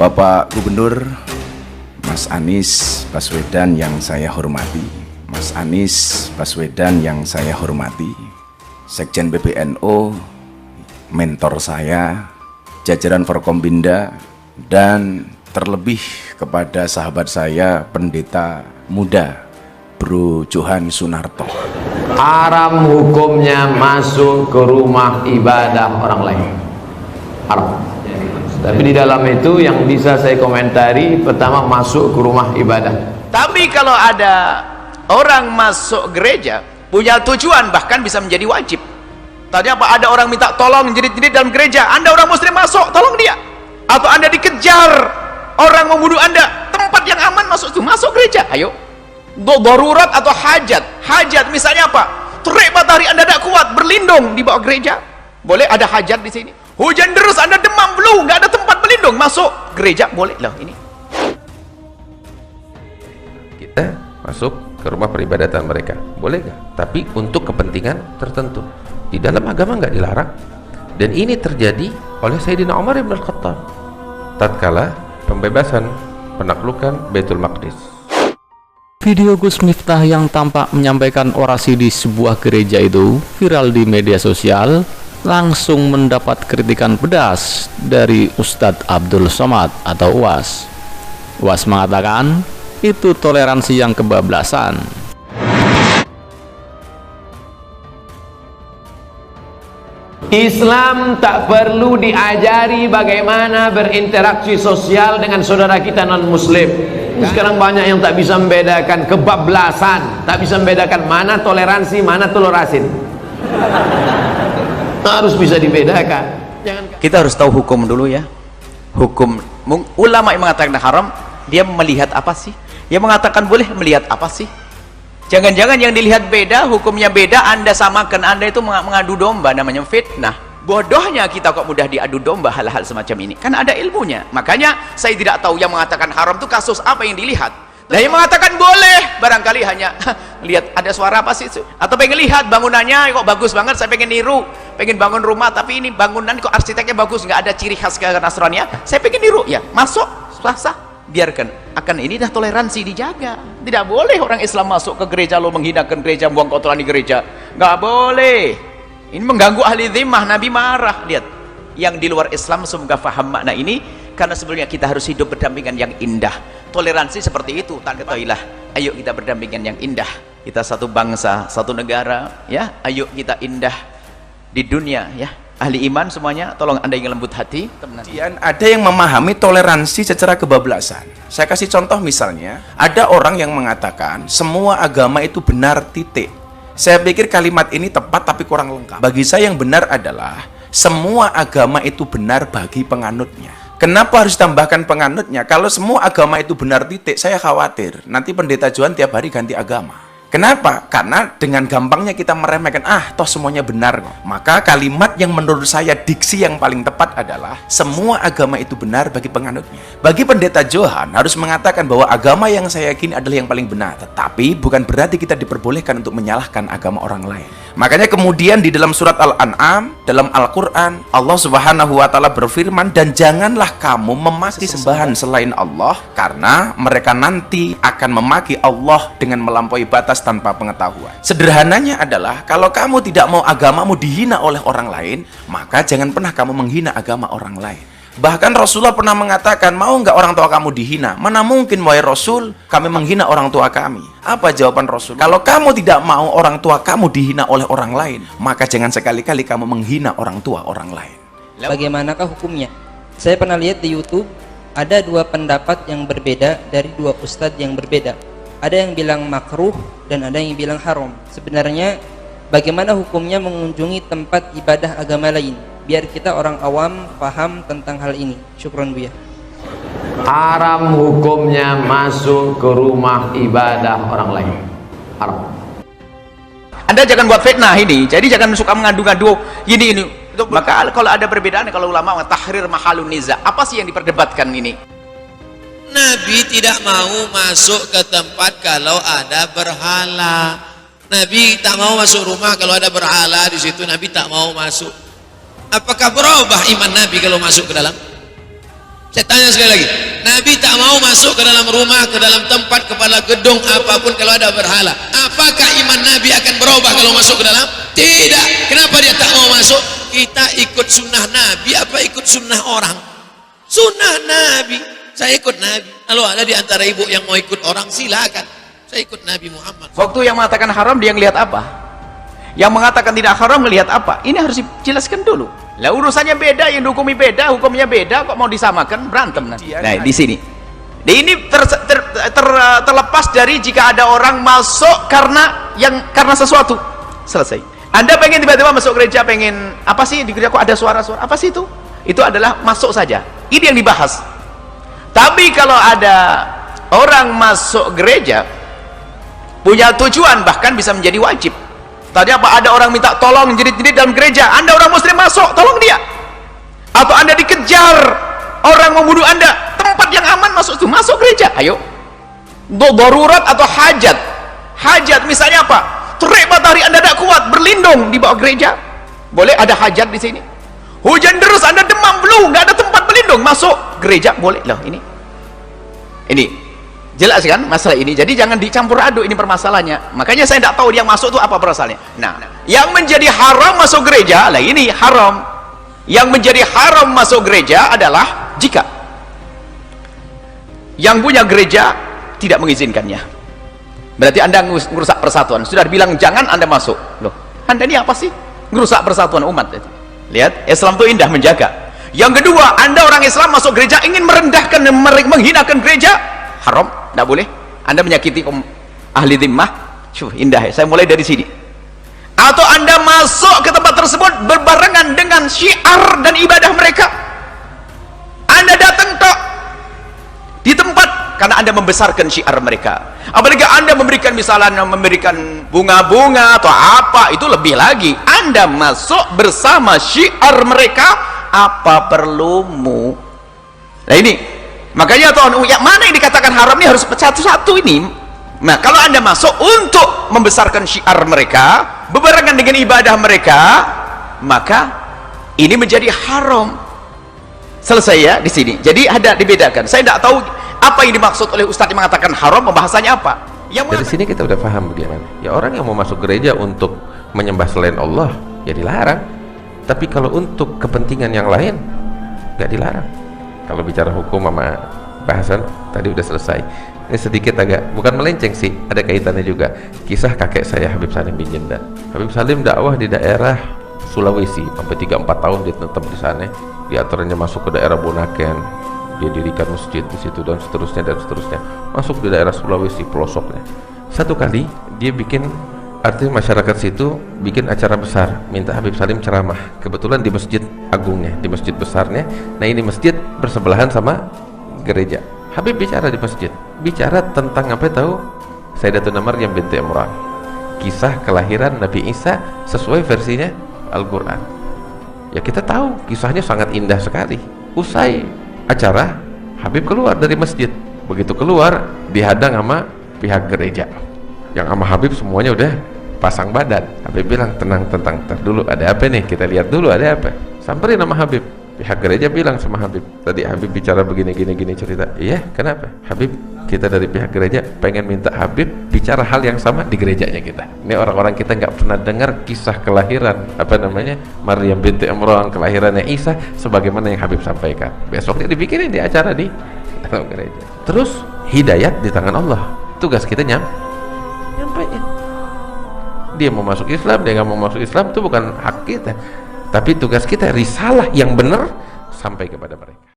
Bapak Gubernur Mas Anies Baswedan yang saya hormati, Mas Anies Baswedan yang saya hormati, Sekjen PBNU, mentor saya, jajaran Forkombinda, dan terlebih kepada sahabat saya pendeta muda Bro Johan Sunarto. Haram hukumnya masuk ke rumah ibadah orang lain, haram. Tapi di dalam itu yang bisa saya komentari, pertama masuk ke rumah ibadah. Tapi kalau ada orang masuk gereja punya tujuan, bahkan bisa menjadi wajib. Tadi apa, ada orang minta tolong jerit-jerit dalam gereja, Anda orang muslim masuk, tolong dia. Atau Anda dikejar orang membunuh Anda, tempat yang aman masuk itu, masuk gereja. Ayo, darurat atau hajat misalnya apa, terik matahari Anda tidak kuat, berlindung di bawah gereja, boleh. Ada hajat di sini, hujan deras Anda demam flu, nggak ada tempat berlindung, masuk gereja boleh loh. Ini kita masuk ke rumah peribadatan mereka, boleh nggak? Tapi untuk kepentingan tertentu. Di dalam agama nggak dilarang. Dan ini terjadi oleh Sayyidina Umar ibn Al-Khattab tatkala pembebasan penaklukan Baitul Maqdis. Video Gus Miftah yang tampak menyampaikan orasi di sebuah gereja itu viral di media sosial, langsung mendapat kritikan pedas dari Ustadz Abdul Somad atau UAS. UAS mengatakan itu toleransi yang kebablasan. Islam tak perlu diajari bagaimana berinteraksi sosial dengan saudara kita non muslim. Sekarang banyak yang tak bisa membedakan, kebablasan, tak bisa membedakan mana toleransi, mana telurasin. Harus bisa dibedakan. kita harus tahu hukum dulu ya. Hukum ulama yang mengatakan haram, dia melihat apa sih? Yang mengatakan boleh melihat apa sih? Jangan-jangan yang dilihat beda, hukumnya beda, Anda samakan, Anda itu mengadu domba, namanya fitnah. Bodohnya kita kok mudah diadu domba hal-hal semacam ini. Kan ada ilmunya. Makanya saya tidak tahu yang mengatakan haram itu kasus apa yang dilihat. Nah, yang mengatakan boleh, barangkali hanya lihat ada suara apa sih itu? Atau pengen lihat bangunannya kok bagus banget, saya pengen niru, pengen bangun rumah, tapi ini bangunan kok arsiteknya bagus, nggak ada ciri khas ke Nasrani, saya pengen niru, ya masuk, sah. Biarkan, akan ini dah toleransi dijaga. Tidak boleh orang Islam masuk ke gereja lo menghinakan gereja, buang kotoran di gereja, nggak boleh. Ini mengganggu ahli zimmah, Nabi marah. Lihat, yang di luar Islam semoga faham makna ini, karena sebelumnya kita harus hidup berdampingan yang indah. Toleransi seperti itu, tak ketahuilah. Ayo kita berdampingan yang indah. Kita satu bangsa, satu negara, ya. Ayo kita indah di dunia, ya. Ahli iman semuanya, tolong Anda yang lembut hati. Kemudian ada yang memahami toleransi secara kebablasan. Saya kasih contoh misalnya, ada orang yang mengatakan semua agama itu benar, titik. Saya pikir kalimat ini tepat tapi kurang lengkap. Bagi saya yang benar adalah semua agama itu benar bagi penganutnya. Kenapa harus tambahkan penganutnya? Kalau semua agama itu benar, titik, saya khawatir nanti pendeta Johan tiap hari ganti agama. Kenapa? Karena dengan gampangnya kita meremehkan, toh semuanya benar kok. Maka kalimat yang menurut saya diksi yang paling tepat adalah semua agama itu benar bagi penganutnya. Bagi pendeta Johan harus mengatakan bahwa agama yang saya yakini adalah yang paling benar, tetapi bukan berarti kita diperbolehkan untuk menyalahkan agama orang lain. Makanya kemudian di dalam surat Al-An'am, dalam Al-Quran, Allah Subhanahu wa Ta'ala berfirman, dan janganlah kamu memaki sembahan selain Allah, karena mereka nanti akan memaki Allah dengan melampaui batas tanpa pengetahuan. Sederhananya adalah, kalau kamu tidak mau agamamu dihina oleh orang lain, maka jangan pernah kamu menghina agama orang lain. Bahkan Rasulullah pernah mengatakan, mau nggak orang tua kamu dihina? Mana mungkin wahai Rasul, kami menghina orang tua kami. Apa jawaban Rasul? Kalau kamu tidak mau orang tua kamu dihina oleh orang lain, maka jangan sekali-kali kamu menghina orang tua orang lain. Bagaimanakah hukumnya? Saya pernah lihat di YouTube, ada dua pendapat yang berbeda dari dua ustadz yang berbeda. Ada yang bilang makruh dan ada yang bilang haram. Sebenarnya bagaimana hukumnya mengunjungi tempat ibadah agama lain, biar kita orang awam paham tentang hal ini? Syukron Buya. Haram hukumnya masuk ke rumah ibadah orang lain, haram. Anda jangan buat fitnah ini, jadi jangan suka mengadu-ngadu ini. Maka kalau ada perbedaan, kalau ulama tahrir mahalun niza, apa sih yang diperdebatkan ini? Nabi tidak mau masuk ke tempat kalau ada berhala. Nabi tak mau masuk rumah kalau ada berhala di situ. Nabi tak mau masuk. Apakah berubah iman Nabi kalau masuk ke dalam? Saya tanya sekali lagi, Nabi tak mau masuk ke dalam rumah, ke dalam tempat, kepala gedung apapun kalau ada berhala. Apakah iman Nabi akan berubah kalau masuk ke dalam? Tidak. Kenapa dia tak mau masuk? Kita ikut sunnah Nabi apa ikut sunnah orang? Sunnah Nabi. Saya ikut Nabi. Kalau ada di antara ibu yang mau ikut orang, silakan. Saya ikut Nabi Muhammad. Waktu yang mengatakan haram dia ngelihat apa? Yang mengatakan tidak haram melihat apa? Ini harus dijelaskan dulu. Lah urusannya beda, yang dihukumi beda, hukumnya beda, kok mau disamakan, berantem nanti. Nah, di sini. Ini terlepas dari jika ada orang masuk karena sesuatu. Selesai. Anda pengen tiba-tiba masuk gereja, pengen apa sih di gereja kok ada suara-suara? Apa sih itu? Itu adalah masuk saja. Ini yang dibahas. Tapi kalau ada orang masuk gereja punya tujuan, bahkan bisa menjadi wajib. Tadi apa? Ada orang minta tolong jerit-jerit dalam gereja, Anda orang muslim masuk, tolong dia. Atau Anda dikejar orang membunuh Anda, tempat yang aman masuk itu, masuk gereja. Ayo. Darurat atau hajat. Hajat misalnya apa? Terik matahari Anda tidak kuat, berlindung di bawah gereja. Boleh, ada hajat di sini. Hujan deras Anda demam flu, nggak ada tempat berlindung, masuk gereja boleh loh. Ini jelas kan masalah ini. Jadi jangan dicampur aduk ini permasalahannya. Makanya saya tidak tahu dia masuk itu apa perasaannya. Nah, yang menjadi haram masuk gereja lah ini haram. Yang menjadi haram masuk gereja adalah jika yang punya gereja tidak mengizinkannya. Berarti Anda merusak persatuan. Sudah bilang jangan, Anda masuk. Loh, Anda ini apa sih? Merusak persatuan umat. Lihat, Islam itu indah menjaga. Yang kedua, Anda orang Islam masuk gereja ingin merendahkan, menghinakan gereja, haram, tidak boleh. Anda menyakiti ahli dhimmah. Indah ya. Saya mulai dari sini. Atau Anda masuk ke tempat tersebut berbarengan dengan syiar dan ibadah mereka. Anda datang tok di tempat karena Anda membesarkan syiar mereka. Apalagi Anda memberikan misalnya memberikan bunga-bunga atau apa, itu lebih lagi. Anda masuk bersama syiar mereka, apa perlumu? Nah ini makanya yang mana yang dikatakan haram ini harus satu-satu ini. Nah kalau Anda masuk untuk membesarkan syiar mereka, berbarengan dengan ibadah mereka, maka ini menjadi haram. Selesai ya di sini. Jadi ada dibedakan. Saya tidak tahu apa yang dimaksud oleh Ustadz yang mengatakan haram, pembahasannya apa. Dari sini kita udah paham bagaimana. Ya orang yang mau masuk gereja untuk menyembah selain Allah, ya dilarang. Tapi kalau untuk kepentingan yang lain, nggak dilarang. Kalau bicara hukum sama bahasan tadi udah selesai. Ini sedikit agak bukan melenceng sih, ada kaitannya juga. Kisah kakek saya Habib Salim bin Jenda. Habib Salim dakwah di daerah Sulawesi sampai 3-4 tahun dia tetap di sana. Di antaranya masuk ke daerah Bunaken, dia dirikan masjid di situ dan seterusnya. Masuk di daerah Sulawesi pelosoknya. Satu kali dia bikin, artinya masyarakat situ bikin acara besar, minta Habib Salim ceramah. Kebetulan di masjid agungnya, di masjid besarnya. Nah ini masjid bersebelahan sama gereja. Habib bicara di masjid, bicara tentang apa tahu? Sayyidatuna Maryam binti Imran, kisah kelahiran Nabi Isa sesuai versinya Al-Quran. Ya kita tahu kisahnya sangat indah sekali. Usai acara, Habib keluar dari masjid. Begitu keluar, dihadang sama pihak gereja. Yang sama Habib semuanya udah pasang badan. Habib bilang, tenang, dulu ada apa nih? Kita lihat dulu ada apa. Samperin sama Habib. Pihak gereja bilang sama Habib, tadi Habib bicara begini cerita. Iya, kenapa? Habib, kita dari pihak gereja pengen minta Habib bicara hal yang sama di gerejanya kita. Ini orang-orang kita nggak pernah dengar kisah kelahiran Maryam binti Imran, kelahirannya Isa sebagaimana yang Habib sampaikan. Besoknya dibikinin di acara di dalam gereja. Terus hidayat di tangan Allah. Tugas kita nyampaikan. Dia mau masuk Islam, dia nggak mau masuk Islam, itu bukan hak kita. Tapi tugas kita risalah yang benar sampai kepada mereka.